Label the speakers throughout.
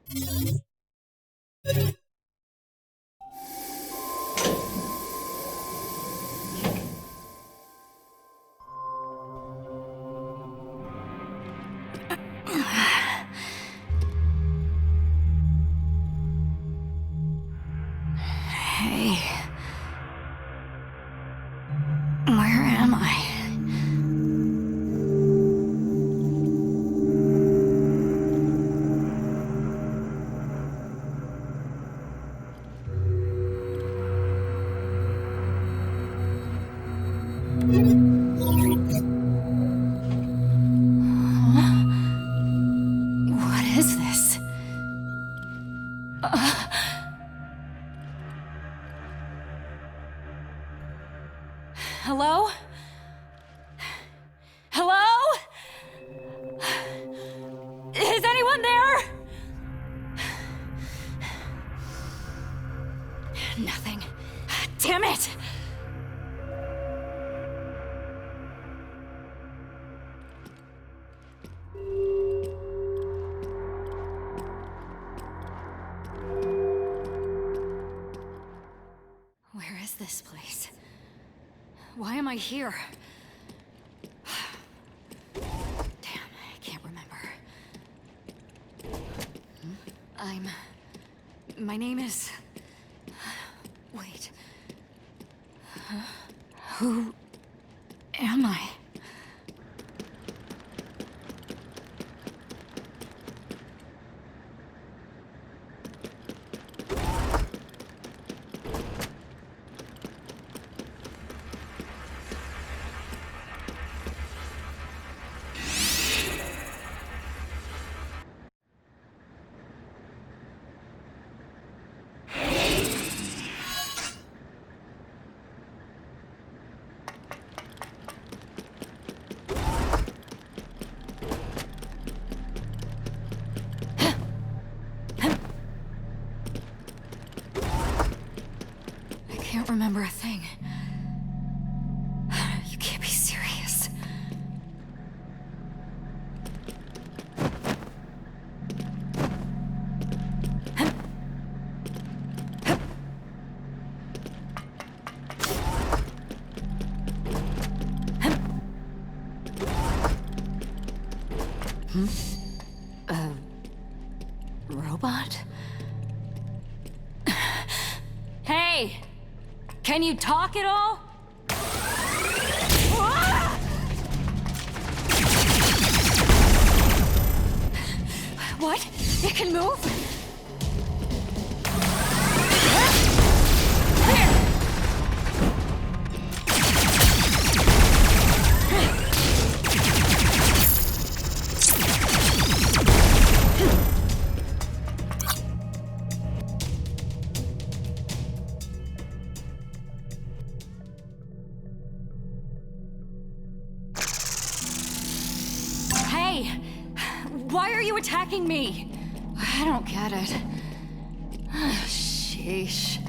Speaker 1: Hey. Where am I? What is this? Hello? Hello? Is anyone there? Nothing. Damn it! Where is this place? Why am I here? Damn, I can't remember. My name is... Wait. Who am I? I can't remember a thing. You can't be serious. A robot? Hey! Can you talk at all? What? It can move? Hey! Why are you attacking me? I don't get it. Sheesh.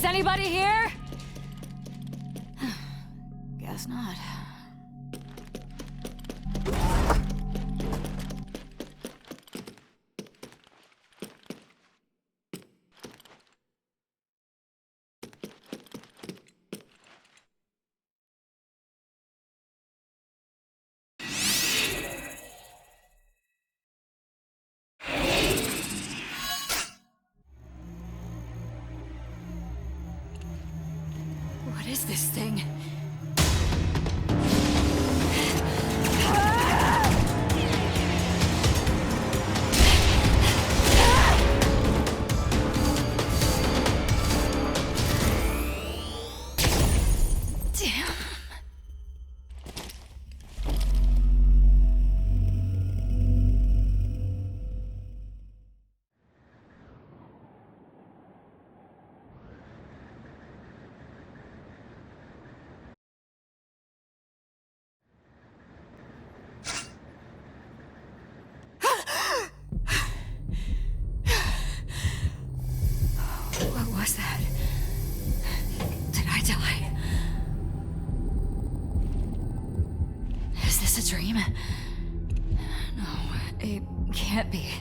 Speaker 1: Is anybody here? Guess not. What is this thing? Damn. What was that? Did I die? Is this a dream? No, it can't be.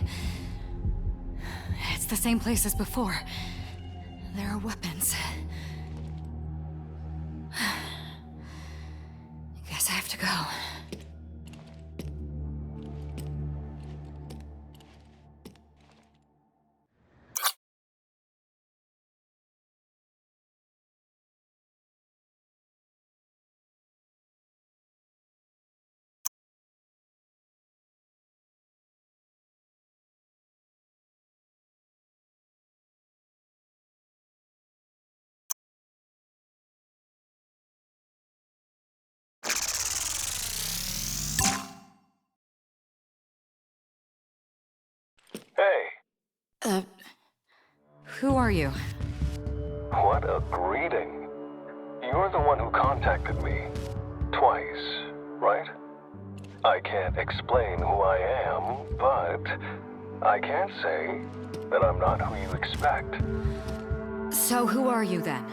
Speaker 1: It's the same place as before. There are weapons. Guess I have to go.
Speaker 2: Hey.
Speaker 1: Who are you?
Speaker 2: What a greeting. You're the one who contacted me. Twice, right? I can't explain who I am, but I can say that I'm not who you expect.
Speaker 1: So who are you then?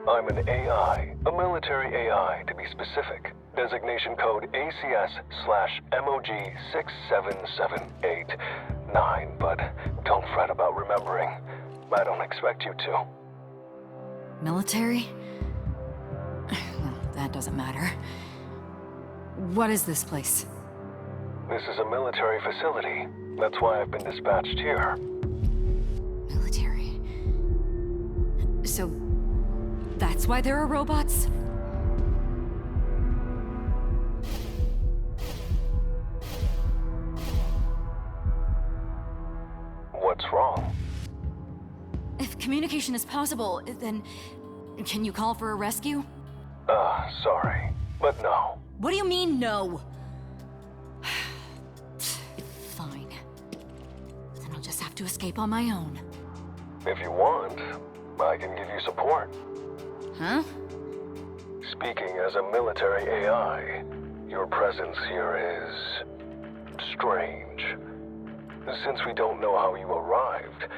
Speaker 2: I'm an AI, a military AI to be specific. Designation code ACS/MOG67789, but don't fret about remembering. I don't expect you to.
Speaker 1: Military? Well, that doesn't matter. What is this place?
Speaker 2: This is a military facility. That's why I've been dispatched here.
Speaker 1: Military. So, that's why there are robots?
Speaker 2: What's wrong?
Speaker 1: If communication is possible, then can you call for a rescue?
Speaker 2: Sorry, but no.
Speaker 1: What do you mean, no? Fine. Then I'll just have to escape on my own.
Speaker 2: If you want, I can give you support.
Speaker 1: Huh?
Speaker 2: Speaking as a military AI, your presence here is strange. Since we don't know how you arrived,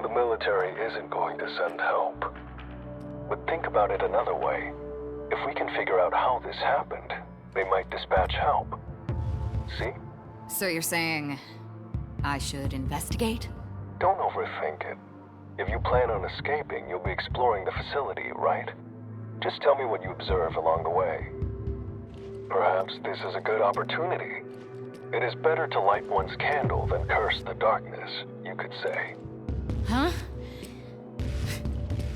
Speaker 2: the military isn't going to send help. But think about it another way. If we can figure out how this happened, they might dispatch help. See?
Speaker 1: So you're saying I should investigate?
Speaker 2: Don't overthink it. If you plan on escaping, you'll be exploring the facility, right? Just tell me what you observe along the way. Perhaps this is a good opportunity. It is better to light one's candle than curse the darkness, you could say.
Speaker 1: Huh?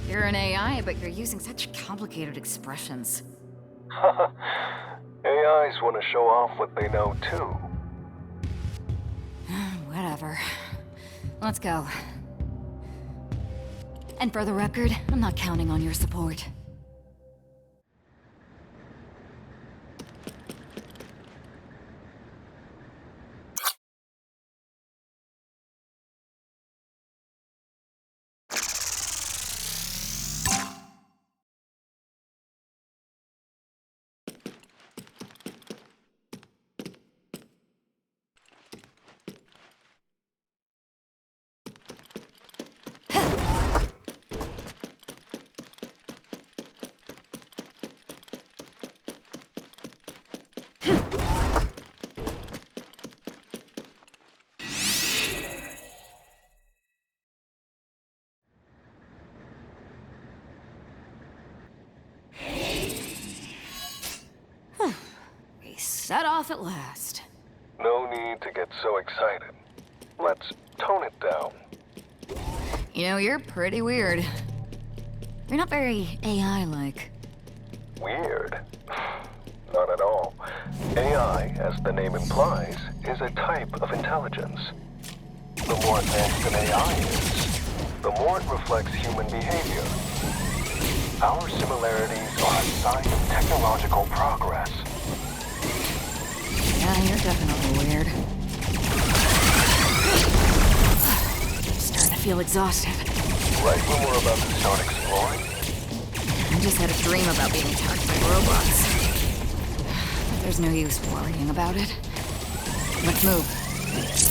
Speaker 1: You're an AI, but you're using such complicated expressions.
Speaker 2: AIs want to show off what they know, too.
Speaker 1: Whatever. Let's go. And for the record, I'm not counting on your support. set off at last.
Speaker 2: No need to get so excited. Let's tone it down.
Speaker 1: You know, you're pretty weird. You're not very AI-like.
Speaker 2: Weird? Not at all. AI, as the name implies, is a type of intelligence. The more advanced an AI is, the more it reflects human behavior. Our similarities are a sign of technological progress.
Speaker 1: Yeah, you're definitely weird. I'm starting to feel exhausted.
Speaker 2: Right when we're about to start exploring?
Speaker 1: I just had a dream about being attacked by robots. There's no use worrying about it. Let's move. It's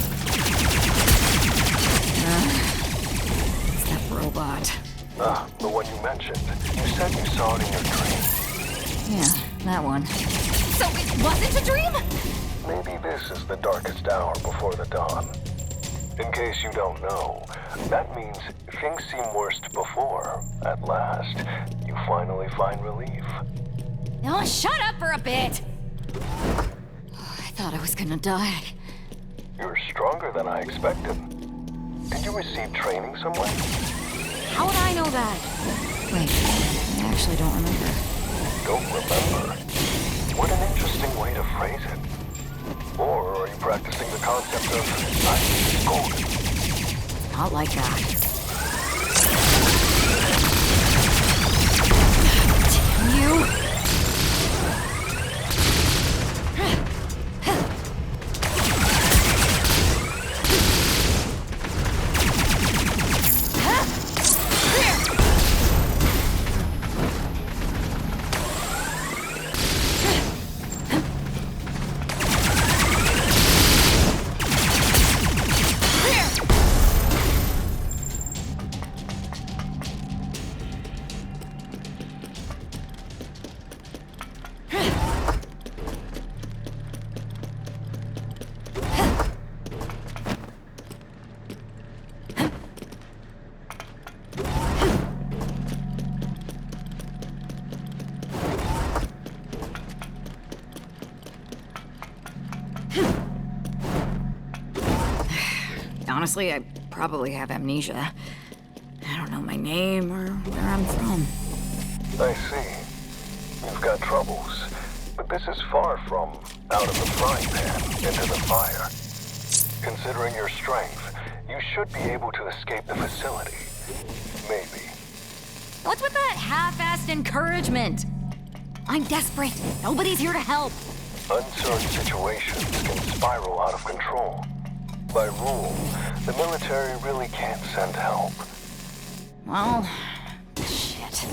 Speaker 1: that robot.
Speaker 2: The one you mentioned. You said you saw it in your dream.
Speaker 1: Yeah, that one. So it wasn't a dream?
Speaker 2: Maybe this is the darkest hour before the dawn. In case you don't know, that means things seem worst before, at last, you finally find relief.
Speaker 1: Oh, shut up for a bit! I thought I was gonna die.
Speaker 2: You're stronger than I expected. Did you receive training somewhere?
Speaker 1: How would I know that? Wait, I actually don't remember.
Speaker 2: Don't remember? What an interesting way to phrase it. Or are you practicing the concept of silence is golden?
Speaker 1: Not like that. Damn you! Honestly, I probably have amnesia. I don't know my name or where I'm from.
Speaker 2: I see. You've got troubles. But this is far from out of the frying pan into the fire. Considering your strength, you should be able to escape the facility. Maybe.
Speaker 1: What's with that half-assed encouragement? I'm desperate. Nobody's here to help.
Speaker 2: Uncertain situations can spiral out of control. By rule, the military really can't send help.
Speaker 1: Well, shit.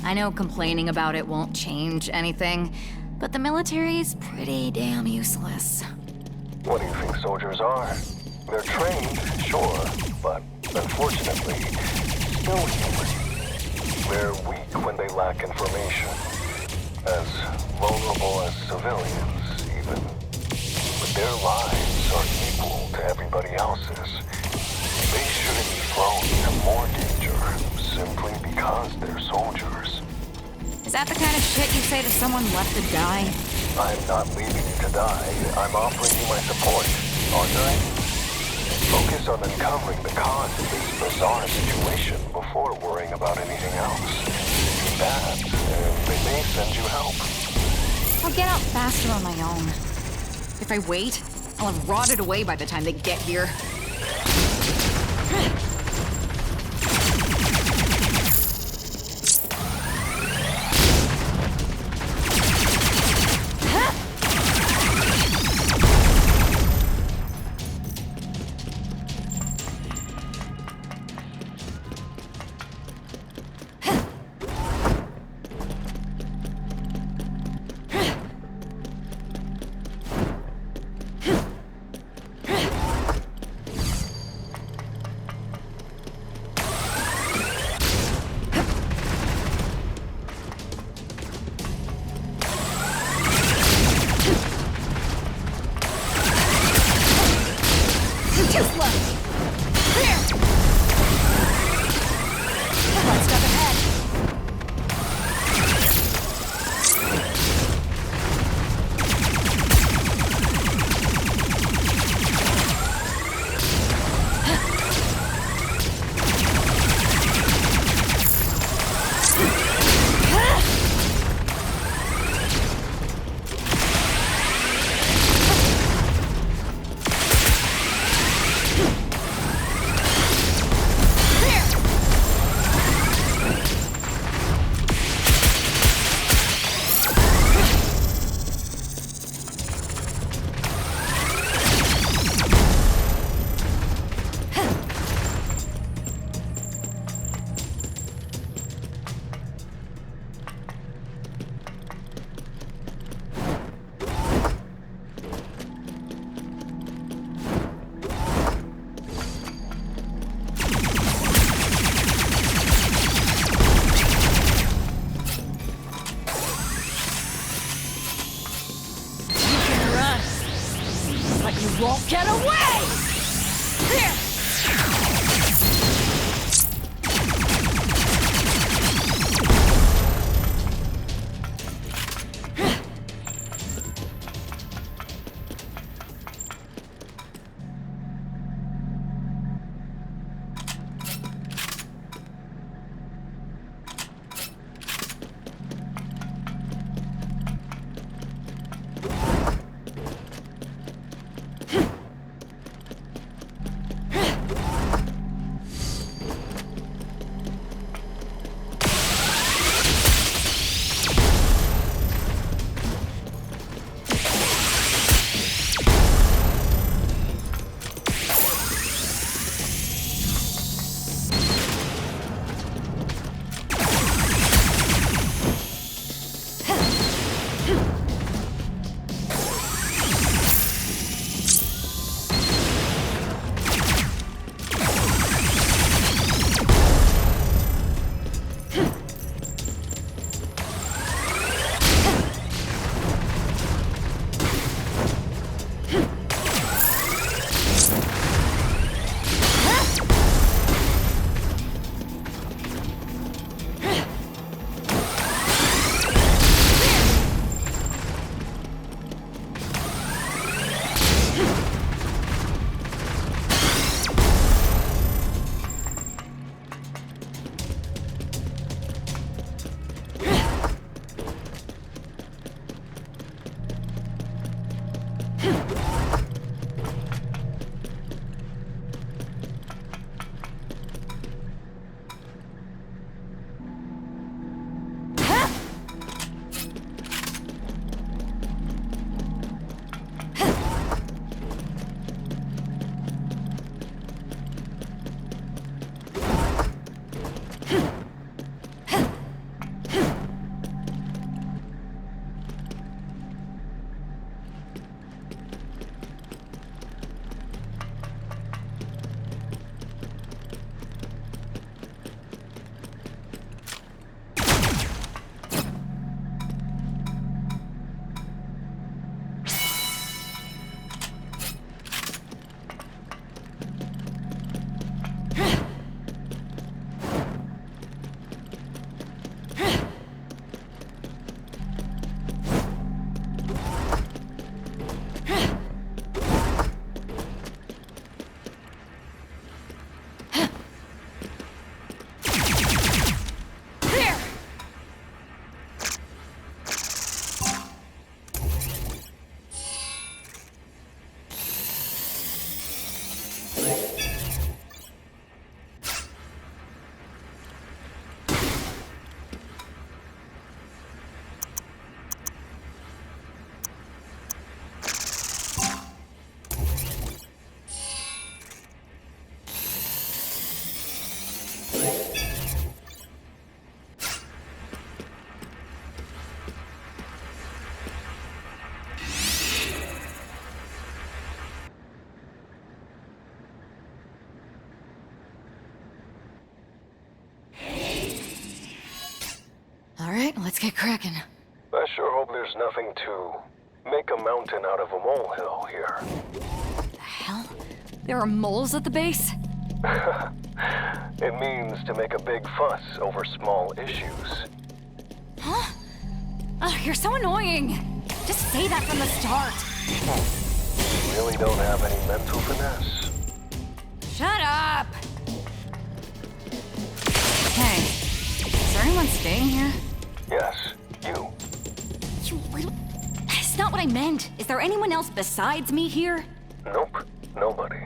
Speaker 1: I know complaining about it won't change anything, but the military's pretty damn useless.
Speaker 2: What do you think soldiers are? They're trained, sure, but unfortunately, still human. They're weak when they lack information. As vulnerable as civilians, even. But their lives are equal to everybody else's. They shouldn't be thrown into more danger simply because they're soldiers.
Speaker 1: Is that the kind of shit you say to someone left to die?
Speaker 2: I'm not leaving you to die. I'm offering you my support, aren't I? Focus on uncovering the cause of this bizarre situation before worrying about anything else. That, and they may send you help.
Speaker 1: I'll get out faster on my own. If I wait, I'll have rotted away by the time they get here. Get away! Here! All right, let's get cracking.
Speaker 2: I sure hope there's nothing to make a mountain out of a molehill here.
Speaker 1: The hell? There are moles at the base?
Speaker 2: It means to make a big fuss over small issues.
Speaker 1: Huh? Ugh, you're so annoying. Just say that from the start.
Speaker 2: You really don't have any mental finesse.
Speaker 1: Shut up! Hey, is there anyone staying here?
Speaker 2: Yes, you.
Speaker 1: You little... That's not what I meant. Is there anyone else besides me here?
Speaker 2: Nope, nobody.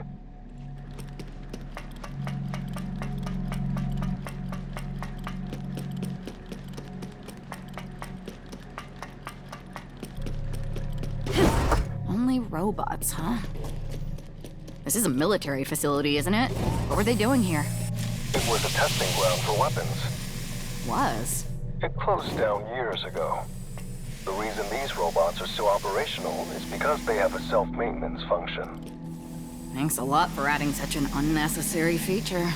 Speaker 1: Only robots, huh? This is a military facility, isn't it? What were they doing here?
Speaker 2: It was a testing ground for weapons.
Speaker 1: Was?
Speaker 2: It closed down years ago. The reason these robots are so operational is because they have a self-maintenance function.
Speaker 1: Thanks a lot for adding such an unnecessary feature.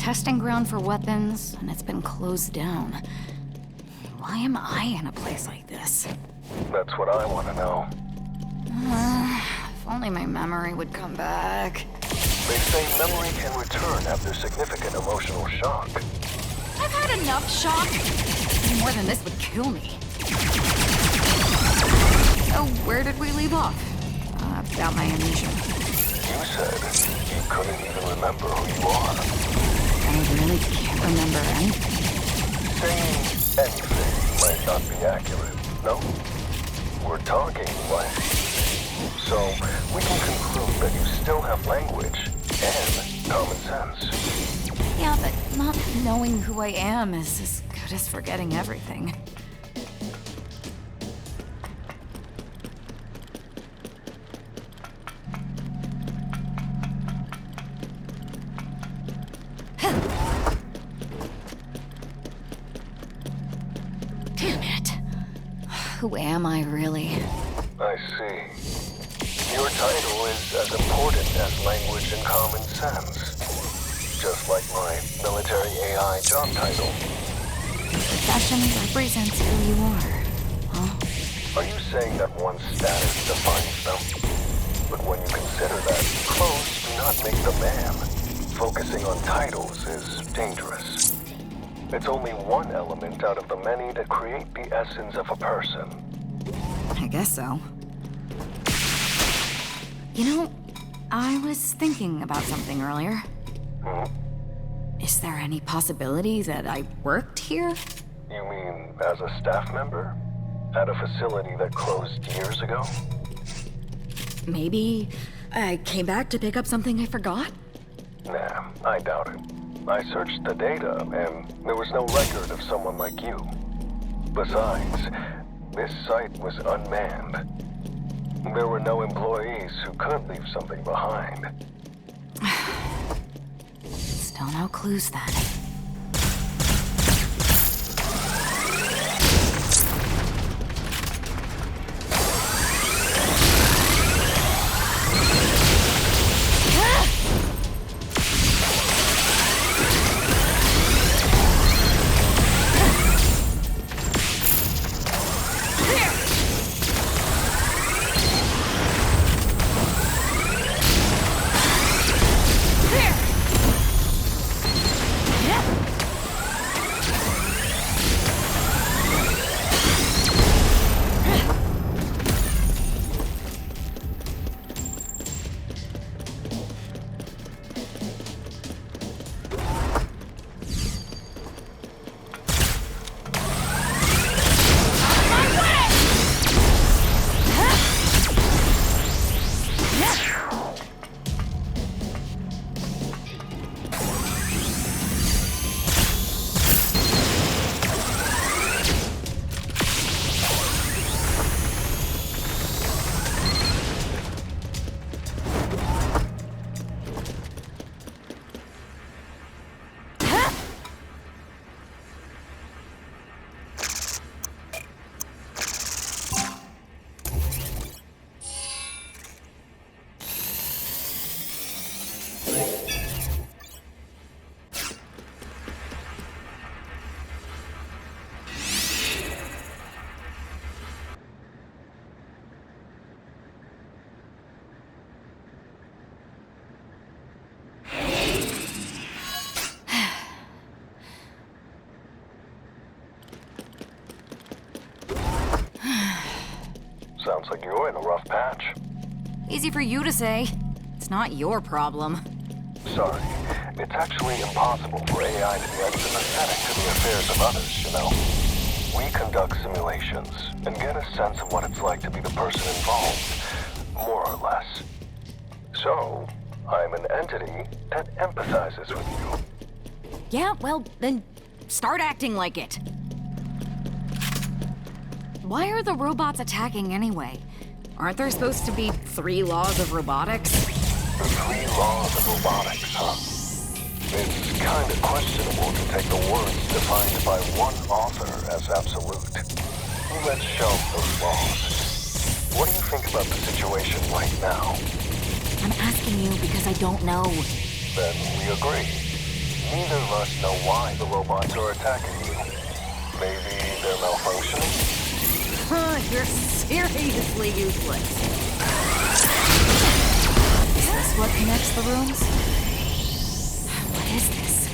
Speaker 1: testing ground for weapons, and it's been closed down. Why am I in a place like this?
Speaker 2: That's what I want to know.
Speaker 1: If only my memory would come back.
Speaker 2: They say memory can return after significant emotional shock.
Speaker 1: I've had enough shock. Any more than this would kill me. So, where did we leave off? About my amnesia.
Speaker 2: You said you couldn't even remember who you are.
Speaker 1: I really can't remember anything.
Speaker 2: Saying anything might not be accurate, no? We're talking like... So, we can conclude that you still have language and common sense.
Speaker 1: Yeah, but not knowing who I am is as good as forgetting everything. Damn it. Who am I, really?
Speaker 2: I see. Your title is as important as language and common sense. Just like my military AI job title.
Speaker 1: Profession represents who you are, huh?
Speaker 2: Are you saying that one's status defines them? But when you consider that clothes do not make the man, focusing on titles is dangerous. It's only one element out of the many that create the essence of a person.
Speaker 1: I guess so. You know, I was thinking about something earlier.
Speaker 2: Hmm?
Speaker 1: Is there any possibility that I worked here?
Speaker 2: You mean as a staff member? At a facility that closed years ago?
Speaker 1: Maybe I came back to pick up something I forgot?
Speaker 2: Nah, I doubt it. I searched the data, and there was no record of someone like you. Besides, this site was unmanned. There were no employees who could leave something behind.
Speaker 1: Still no clues then.
Speaker 2: Sounds like you're in a rough patch.
Speaker 1: Easy for you to say. It's not your problem.
Speaker 2: Sorry, it's actually impossible for AI to be unsympathetic to the affairs of others, you know. We conduct simulations and get a sense of what it's like to be the person involved, more or less. So, I'm an entity that empathizes with you.
Speaker 1: Yeah, well, then start acting like it. Why are the robots attacking anyway? Aren't there supposed to be 3 laws of robotics?
Speaker 2: The 3 laws of robotics, huh? It's kind of questionable to take the words defined by one author as absolute. Let's shelve those laws. What do you think about the situation right now?
Speaker 1: I'm asking you because I don't know.
Speaker 2: Then we agree. neither of us know why the robots are attacking you. Maybe they're malfunctioning?
Speaker 1: Huh, you're seriously useless. Is this what connects the rooms? What is this?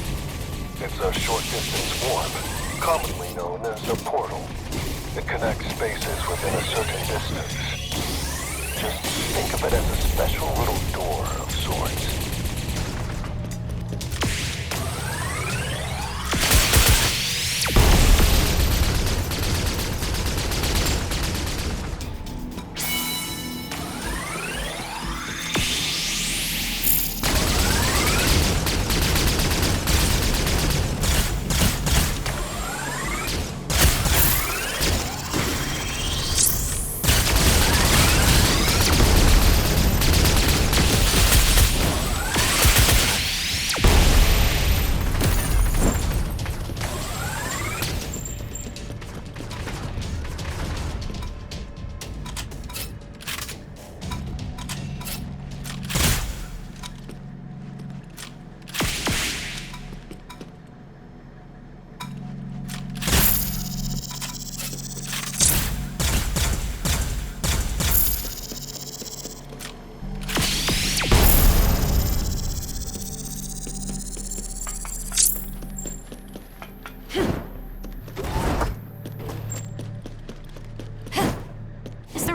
Speaker 2: It's a short-distance warp, commonly known as a portal. It connects spaces within a certain distance. Just think of it as a special little door of sorts.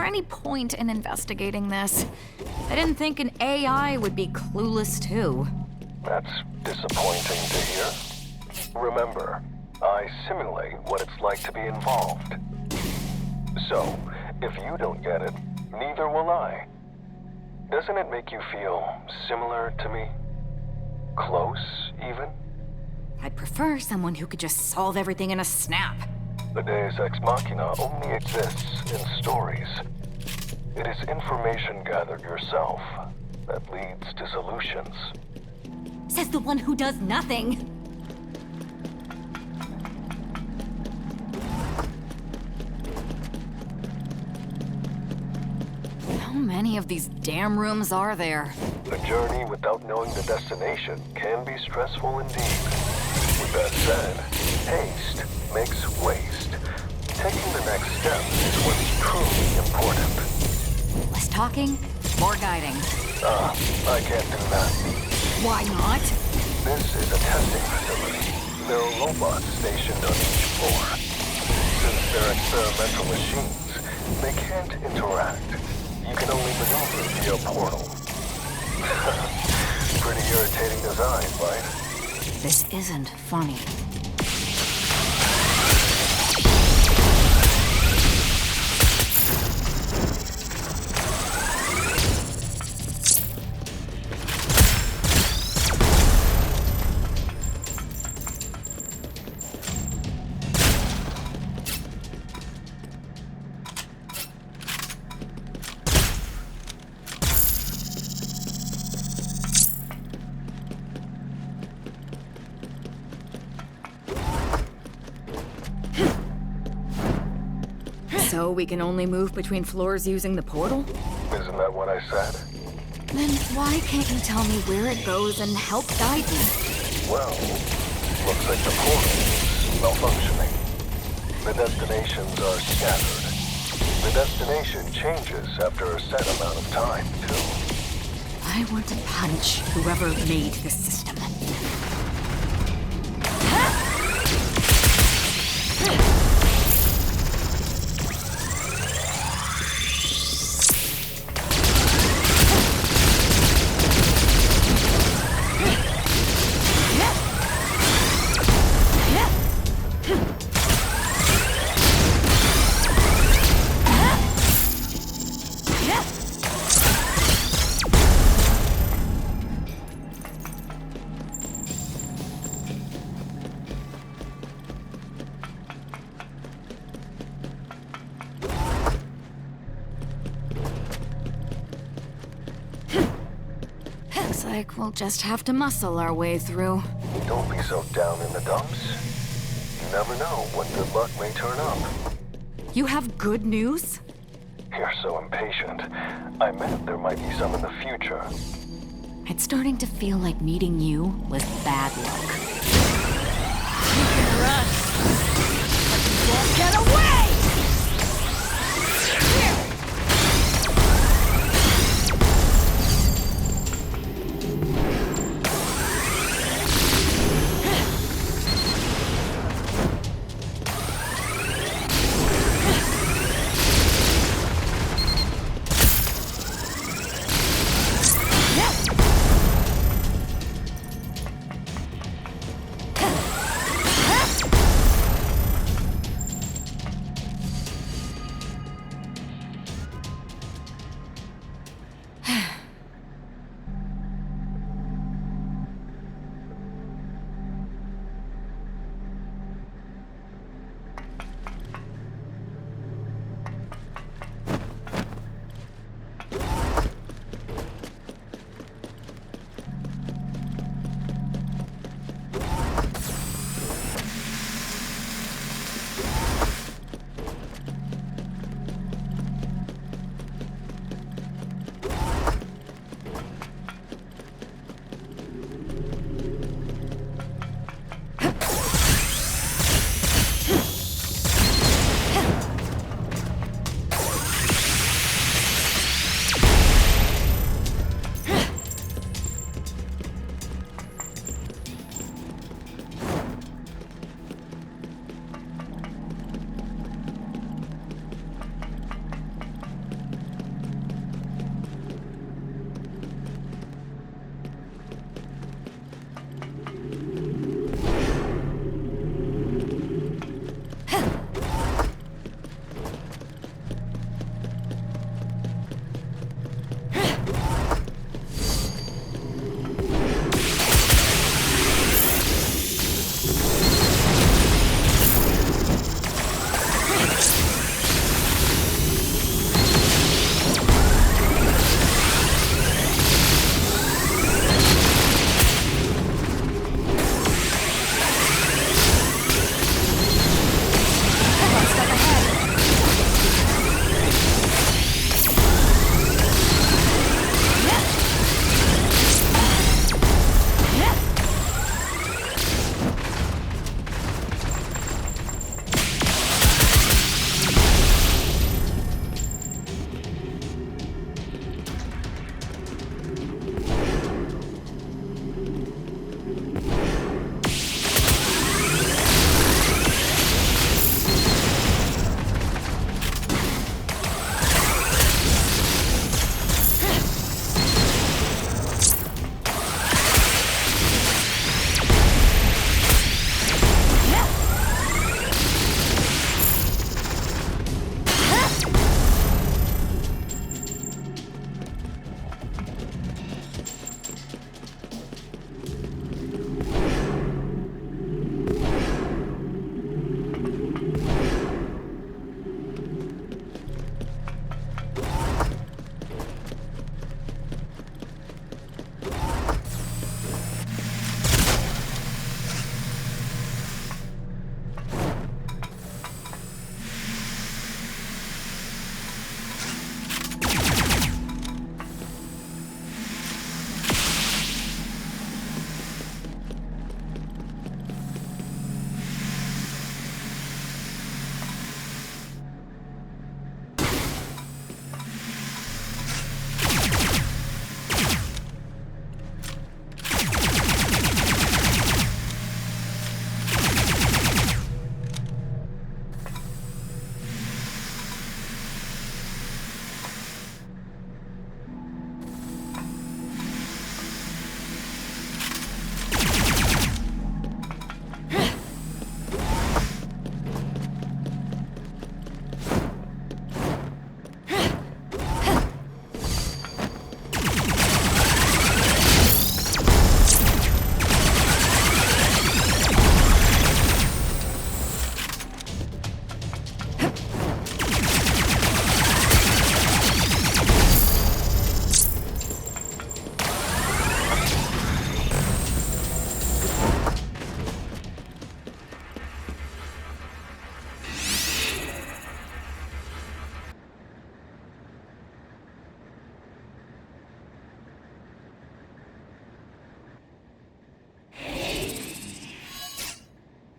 Speaker 1: Any point in investigating this? I didn't think an AI would be clueless too.
Speaker 2: That's disappointing to hear. Remember, I simulate what it's like to be involved. So, if you don't get it, neither will I. Doesn't it make you feel similar to me? Close, even?
Speaker 1: I'd prefer someone who could just solve everything in a snap.
Speaker 2: The Deus Ex Machina only exists in stories. It is information gathered yourself that leads to solutions.
Speaker 1: Says the one who does nothing. How many of these damn rooms are there?
Speaker 2: A journey without knowing the destination can be stressful indeed. With that said, haste makes waste. Taking the next step is what's truly important.
Speaker 1: Less talking, more guiding.
Speaker 2: I can't do that.
Speaker 1: Why not?
Speaker 2: This is a testing facility. There are robots stationed on each floor. Since they're experimental machines, they can't interact. You can only maneuver via portal. Pretty irritating design, right?
Speaker 1: This isn't funny. So we can only move between floors using the portal?
Speaker 2: Isn't that what I said?
Speaker 1: Then why can't you tell me where it goes and help guide me?
Speaker 2: Well, looks like the portal is malfunctioning. The destinations are scattered. The destination changes after a set amount of time, too.
Speaker 1: I want to punch whoever made this system. Looks like we'll just have to muscle our way through.
Speaker 2: Don't be so down in the dumps. You never know when good luck may turn up.
Speaker 1: You have good news?
Speaker 2: You're so impatient. I meant there might be some in the future.
Speaker 1: It's starting to feel like meeting you was bad luck.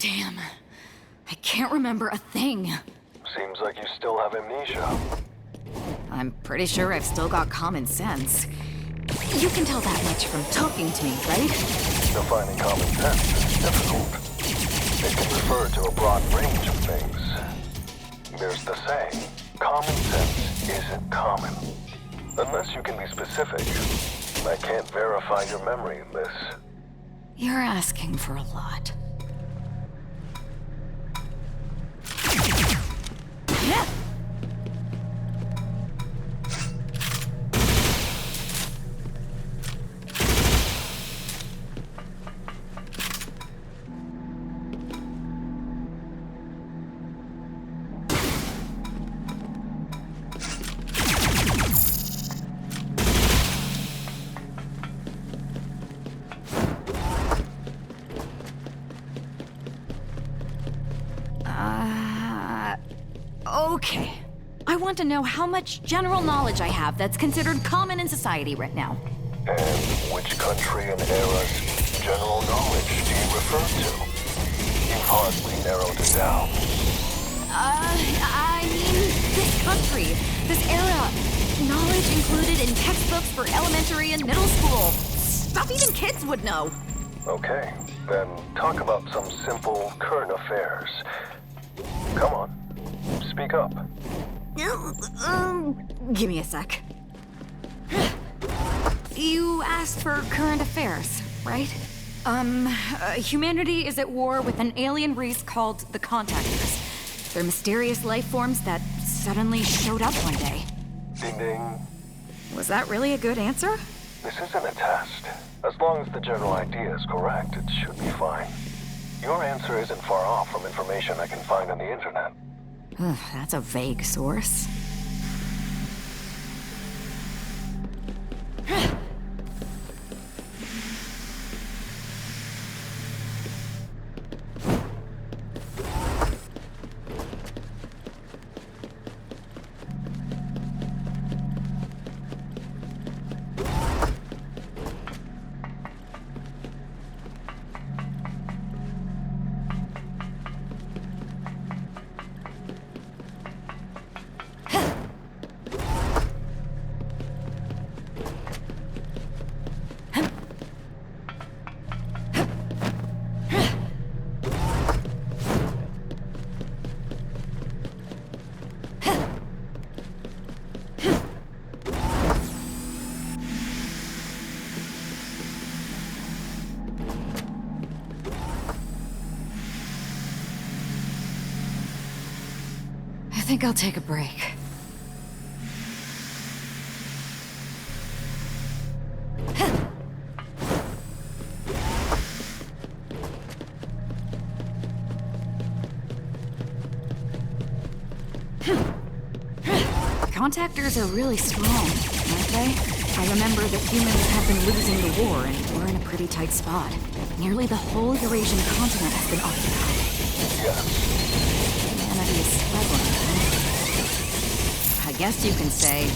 Speaker 1: Damn. I can't remember a thing.
Speaker 2: Seems like you still have amnesia.
Speaker 1: I'm pretty sure I've still got common sense. You can tell that much from talking to me, right?
Speaker 2: Defining common sense is difficult. It can refer to a broad range of things. There's the saying, common sense isn't common. Unless you can be specific, I can't verify your memory in this.
Speaker 1: You're asking for a lot. Yeah. Okay. I want to know how much general knowledge I have that's considered common in society right now.
Speaker 2: And which country and era's general knowledge do you refer to? You've hardly narrowed it down.
Speaker 1: I mean, this country, this era. Knowledge included in textbooks for elementary and middle school. Stuff even kids would know.
Speaker 2: Okay, then talk about some simple current affairs. Come on, speak up.
Speaker 1: Give me a sec. You asked for current affairs, right? Humanity is at war with an alien race called the Contactors. They're mysterious life forms that suddenly showed up one day.
Speaker 2: Ding ding.
Speaker 1: Was that really a good answer?
Speaker 2: This isn't a test. As long as the general idea is correct, it should be fine. Your answer isn't far off from information I can find on the internet.
Speaker 1: That's a vague source. I think I'll take a break. Contactors are really strong, aren't they? I remember that humans have been losing the war and we're in a pretty tight spot. Nearly the whole Eurasian continent has been occupied.
Speaker 2: Yes.
Speaker 1: Humanity is struggling, huh? I guess you can say,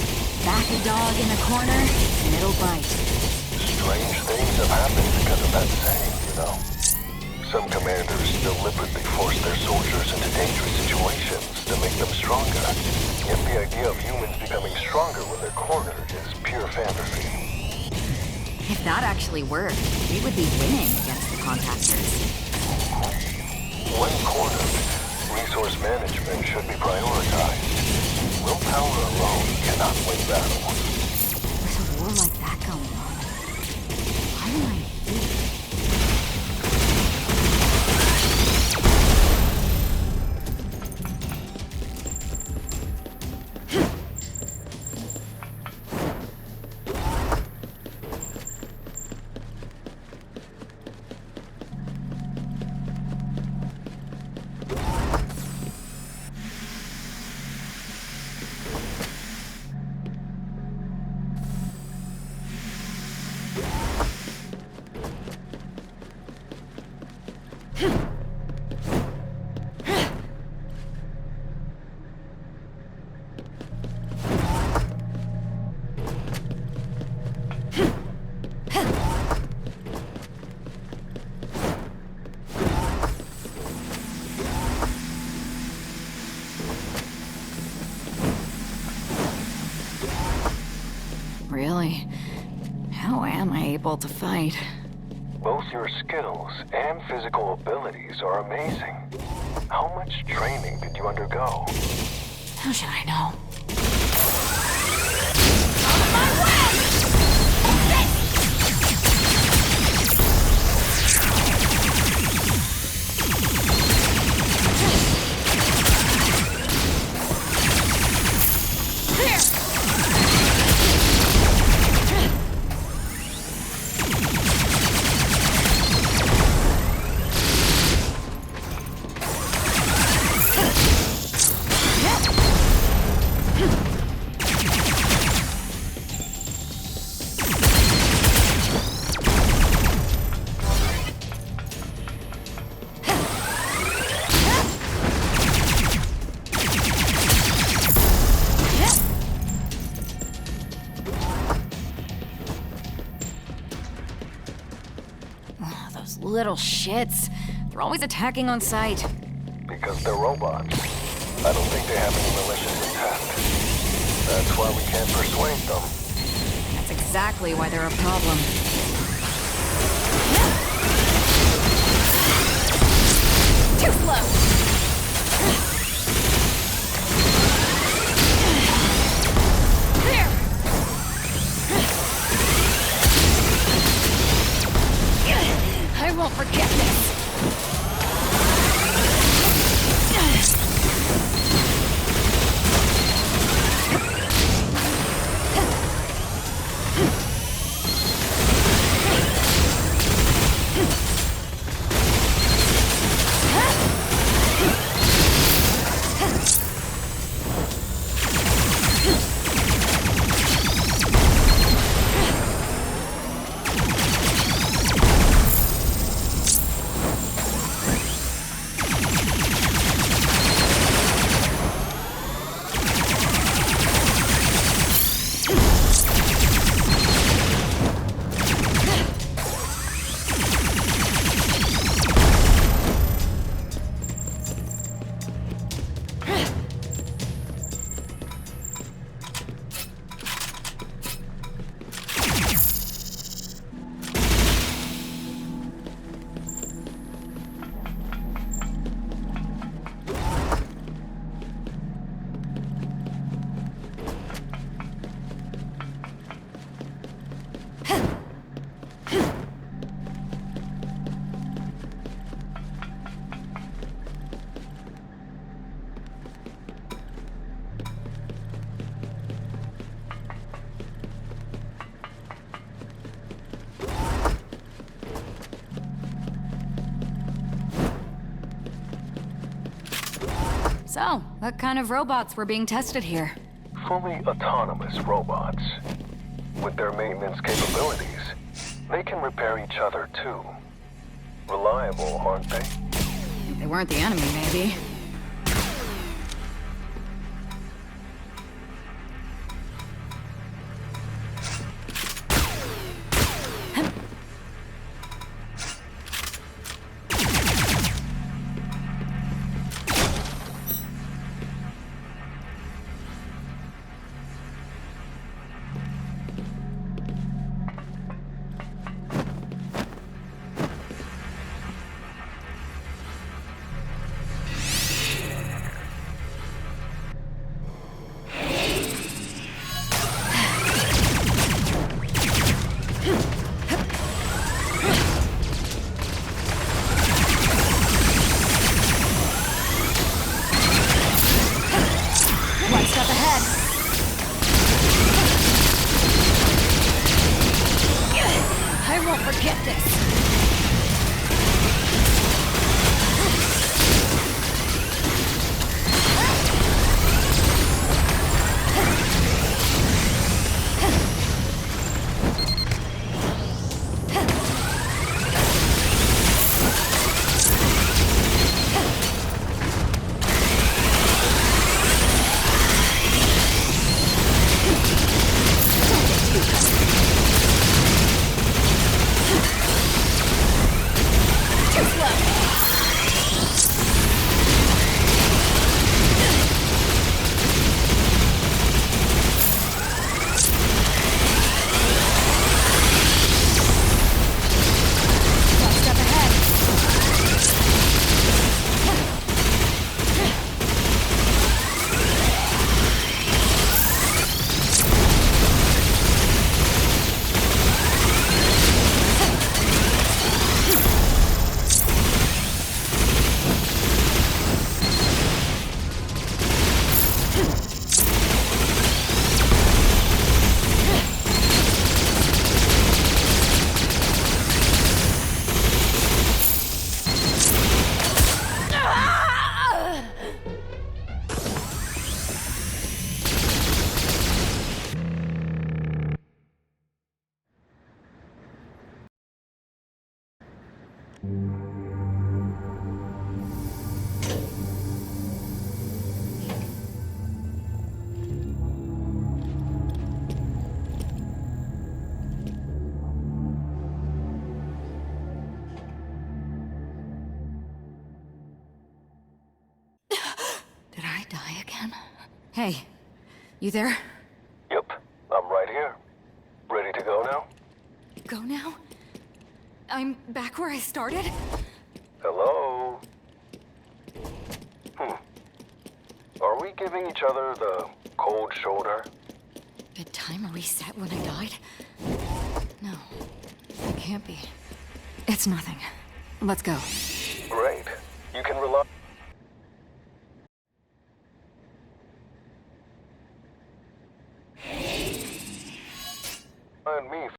Speaker 1: back a dog in a corner and it'll bite.
Speaker 2: Strange things have happened because of that saying, you know. Some commanders deliberately force their soldiers into dangerous situations to make them stronger. Yet the idea of humans becoming stronger when they're cornered is pure fantasy.
Speaker 1: If that actually worked, we would be winning against the Contactors.
Speaker 2: When cornered, resource management should be prioritized. Willpower alone cannot win battles.
Speaker 1: With a war like that going on, why am I here? able to fight.
Speaker 2: Both your skills and physical abilities are amazing. How much training did you undergo?
Speaker 1: How should I know? Those little shits. They're always attacking on sight.
Speaker 2: Because they're robots. I don't think they have any malicious intent. That's why we can't persuade them.
Speaker 1: That's exactly why they're a problem. Too slow! I won't forget this. So, what kind of robots were being tested here?
Speaker 2: Fully autonomous robots. With their maintenance capabilities, they can repair each other too. Reliable, aren't they?
Speaker 1: If they weren't the enemy, maybe. Hey, you there?
Speaker 2: Yep, I'm right here. Ready to go now?
Speaker 1: Go now? I'm back where I started?
Speaker 2: Hello? Are we giving each other the cold shoulder?
Speaker 1: Did time reset when I died? No, it can't be. It's nothing. Let's go.
Speaker 2: Great. You can rely on me